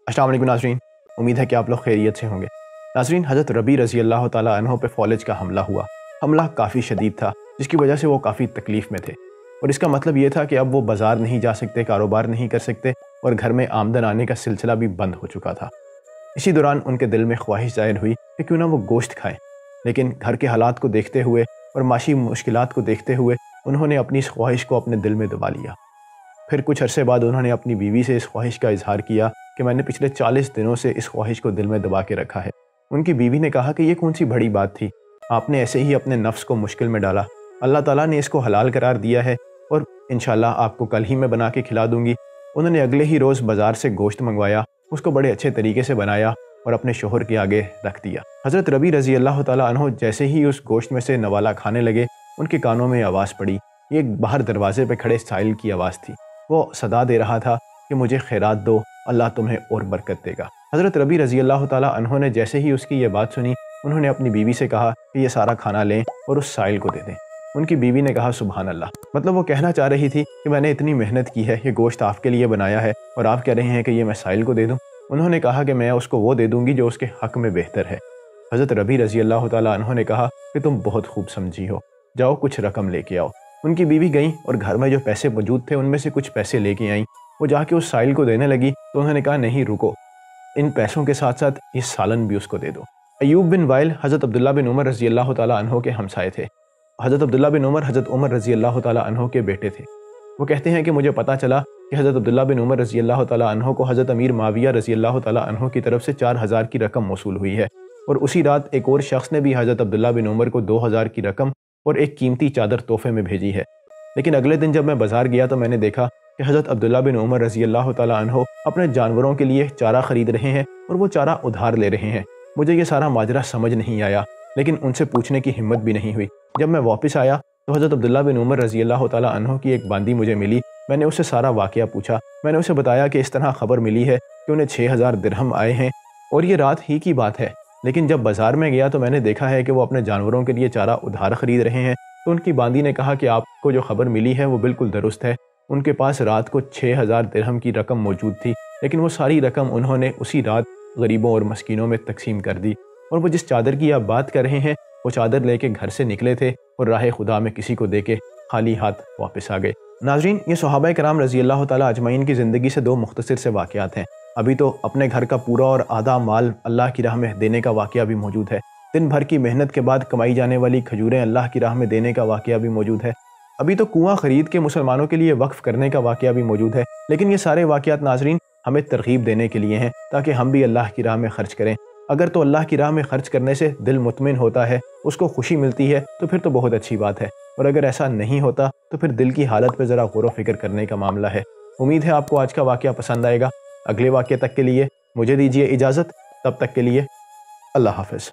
अस्सलाम वालेकुम नाज़रीन, उम्मीद है कि आप लोग खैरियत से होंगे। नाज़रीन, हज़रत रबी रज़ी अल्लाह ताला अन्हो पे फ़ौलज का हमला हुआ। हमला काफ़ी शदीद था, जिसकी वजह से वो काफ़ी तकलीफ़ में थे और इसका मतलब ये था कि अब वो बाज़ार नहीं जा सकते, कारोबार नहीं कर सकते और घर में आमदन आने का सिलसिला भी बंद हो चुका था। इसी दौरान उनके दिल में ख्वाहिश ज़ाहिर हुई कि क्यों ना वो गोश्त खाएँ, लेकिन घर के हालात को देखते हुए और माशी मुश्किलात को देखते हुए उन्होंने अपनी इस ख्वाहिश को अपने दिल में दबा लिया। फिर कुछ अरसे बाद उन्होंने अपनी बीवी से इस ख्वाहिश का इज़हार किया कि मैंने पिछले 40 दिनों से इस ख्वाहिश को दिल में दबा के रखा है। उनकी बीवी ने कहा कि ये कौन सी बड़ी बात थी, आपने ऐसे ही अपने नफ्स को मुश्किल में डाला, अल्लाह ताला ने इसको हलाल करार दिया है और इंशाल्लाह आपको कल ही मैं बना के खिला दूंगी। उन्होंने अगले ही रोज़ बाज़ार से गोश्त मंगवाया, उसको बड़े अच्छे तरीके से बनाया और अपने शोहर के आगे रख दिया। हज़रत रबी रज़ी अल्लाह ताला अन्हो जैसे ही उस गोश्त में से नवाला खाने लगे, उनके कानों में आवाज़ पड़ी। ये बाहर दरवाजे पे खड़े साहिल की आवाज़ थी। वो सदा दे रहा था कि मुझे खैरात दो, अल्लाह तुम्हें और बरकत देगा। हज़रत रबी रज़ी अल्लाह ताला अन्हो ने जैसे ही उसकी ये बात सुनी, उन्होंने अपनी बीवी से कहा कि ये सारा खाना लें और उस साहिल को दे दें। उनकी बीवी ने कहा सुभान अल्लाह, मतलब वो कहना चाह रही थी कि मैंने इतनी मेहनत की है, ये गोश्त आपके लिए बनाया है और आप कह रहे हैं कि ये मैं साहिल को दे दूँ। उन्होंने कहा कि मैं उसको वो दे दूँगी जो उसके हक़ में बेहतर है। हज़रत रबी रज़ी अल्लाह ताला अन्हो ने कहा कि तुम बहुत खूब समझी हो, जाओ कुछ रकम लेके आओ। उनकी बीवी गई और घर में जो पैसे मौजूद थे उनमें से कुछ पैसे लेके आईं। वो जाके उस साहिल को देने लगी तो उन्होंने कहा नहीं रुको, इन पैसों के साथ साथ ये सालन भी उसको दे दो। अयूब बिन वाइल हज़रत अब्दुल्ला बिन उमर रज़ी अल्लाह ताला अन्हो के हमसाए थे। हज़रत अब्दुल्ला बिन उमर हज़रत उमर रज़ी अल्लाह ताला अन्हो के बेटे थे। वो कहते हैं कि मुझे पता चला कि हज़रत अब्दुल्ला बिन उमर रज़ी अल्लाह ताला अन्हो को हज़रत अमीर माविया रज़ी अल्लाह ताला अन्हो की तरफ से 4000 की रकम मौसूल हुई है और उसी रात एक और शख्स ने भी हज़रत अब्दुल्ला बिन उमर को 2000 की रकम और एक कीमती चादर तोहफे में भेजी है। लेकिन अगले दिन जब मैं बाज़ार गया तो मैंने देखा कि हज़रत अब्दुल्ला बिन उमर रज़ी अल्लाह ताला अन्हो अपने जानवरों के लिए चारा ख़रीद रहे हैं और वो चारा उधार ले रहे हैं। मुझे ये सारा माजरा समझ नहीं आया, लेकिन उनसे पूछने की हिम्मत भी नहीं हुई। जब मैं वापस आया तो हज़रत अब्दुल्ला बिन उमर रज़ी अल्लाह ताला अन्हो की एक बांदी मुझे मिली। मैंने उससे सारा वाक़या पूछा। मैंने उसे बताया कि इस तरह ख़बर मिली है कि उन्हें 6000 दिरहम आए हैं और ये रात ही की बात है। लेकिन जब बाज़ार में गया तो मैंने देखा है कि वो अपने जानवरों के लिए चारा उधार ख़रीद रहे हैं। तो उनकी बांदी ने कहा कि आपको जो खबर मिली है वो बिल्कुल दुरुस्त है। उनके पास रात को 6000 दिरहम की रकम मौजूद थी, लेकिन वो सारी रकम उन्होंने उसी रात गरीबों और मस्कीनों में तकसीम कर दी। और वो जिस चादर की आप बात कर रहे हैं, वो चादर लेके घर से निकले थे और राह खुदा में किसी को देके खाली हाथ वापस आ गए। नाज़रीन, ये सहाबा कराम रज़ी अल्लाह ताला अजमईन की ज़िंदगी से दो मुख्तसर से वाक़यात हैं। अभी तो अपने घर का पूरा और आधा माल अल्लाह की राह में देने का वाक़या भी मौजूद है। दिन भर की मेहनत के बाद कमाई जाने वाली खजूरें अल्लाह की राह में देने का वाक़या भी मौजूद है। अभी तो कुआं ख़रीद के मुसलमानों के लिए वक्फ़ करने का वाक़या भी मौजूद है। लेकिन ये सारे वाक़यात नाज़रीन हमें तरग़ीब देने के लिए हैं ताकि हम भी अल्लाह की राह में ख़र्च करें। अगर तो अल्लाह की राह में ख़र्च करने से दिल मुतमिन होता है, उसको खुशी मिलती है, तो फिर तो बहुत अच्छी बात है। और अगर ऐसा नहीं होता तो फिर दिल की हालत पर ज़रा गौर व फ़िक्र करने का मामला है। उम्मीद है आपको आज का वाक़या पसंद आएगा। अगले वाक़ये तक के लिए मुझे दीजिए इजाज़त, तब तक के लिए अल्लाह हाफ़िज़।